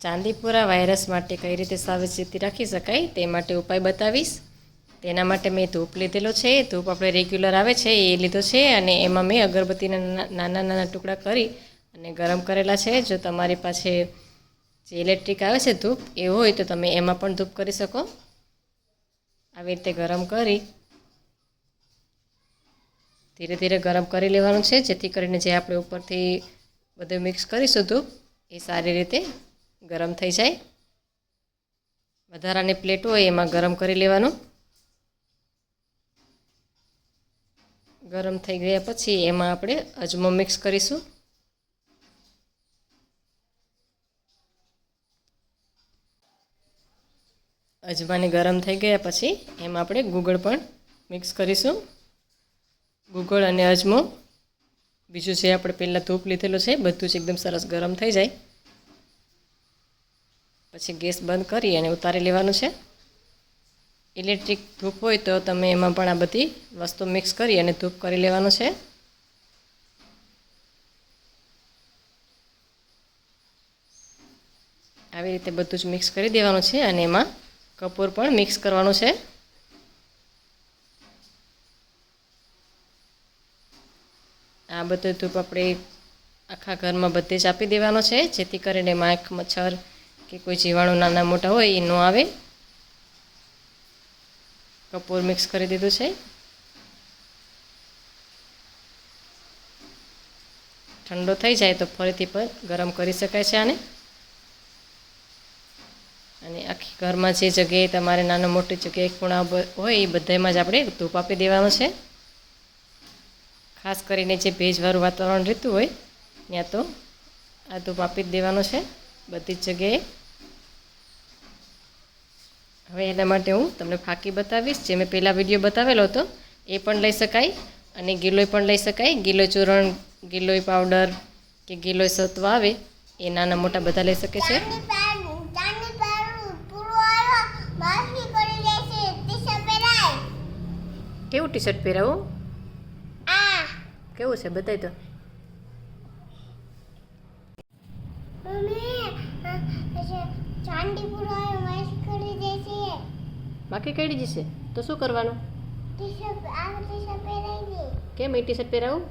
Chandipura virus માટે કઈ રીતે સાવચેતી રાખી શકાય તે માટે ઉપાય બતાવીશ. તેના માટે મેં ધૂપ લીધેલો છે. ધૂપ આપણે રેગ્યુલર આવે છે એ લીધો છે અને એમાં મેં અગરબત્તીના નાના નાના ટુકડા કરી અને ગરમ કરેલા છે. જો તમારી પાસે જે ઇલેક્ટ્રિક આવે છે ધૂપ એ હોય તો તમે એમાં પણ ધૂપ કરી શકો. આવી રીતે ગરમ કરી ધીરે ધીરે ગરમ કરી લેવાનું છે, જેથી કરીને જે આપણે ઉપરથી બધું મિક્સ કરીશું ધૂપ એ સારી રીતે ગરમ થઈ જાય. વધારાની પ્લેટ હોય એમાં ગરમ કરી લેવાનું. ગરમ થઈ ગયા પછી એમાં આપણે અજમો મિક્સ કરીશું. અજમાને ગરમ થઈ ગયા પછી એમાં આપણે ગુગળ પણ મિક્સ કરીશું. ગુગળ અને અજમો બીજું જે આપણે પહેલાં ધૂપ લીધેલો છે બધું જ એકદમ સરસ ગરમ થઈ જાય પછી ગેસ બંધ કરી અને ઉતારી લેવાનું છે. ઇલેક્ટ્રિક ધૂપ હોય તો તમે એમાં પણ આ બધી વસ્તુ મિક્સ કરી અને ધૂપ કરી લેવાનું છે. આવી રીતે બધું જ મિક્સ કરી દેવાનું છે અને એમાં કપૂર પણ મિક્સ કરવાનું છે. આ બધું ધૂપ આપણે આખા ઘરમાં બધે જ આપી દેવાનો છે, જેથી કરીને માખ મચ્છર કે કોઈ જીવાણુ નાના મોટા હોય એ ન આવે. કપૂર મિક્સ કરી દીધું છે. ઠંડો થઈ જાય તો ફરીથી પણ ગરમ કરી શકાય છે આને. અને આખી ઘરમાં જે જગ્યાએ તમારે નાનો મોટી જગ્યાએ ખૂણા હોય એ બધામાં જ આપણે ધૂપ આપી દેવાનું છે. ખાસ કરીને જે ભેજવાળું વાતાવરણ રહેતું હોય ત્યાં તો આ ધૂપ આપી જ દેવાનો છે બધી જ જગ્યાએ. હવે એના માટે હું તમને ફાંકી બતાવીશ. જે મેં પહેલાં વિડીયો બતાવેલો હતો એ પણ લઈ શકાય અને ગિલોય પણ લઈ શકાય. ગિલોય ચૂરણ, ગિલોય પાવડર કે ગિલોય સત્વ આવે એ નાના મોટા બધા લઈ શકે છે. કેવું ટી શર્ટ પહેરાવું? કેવું છે બતાય તો. બાકી કઈ જશે તો શું કરવાનું? કેમ એ ટી શર્ટ પહેરાવું?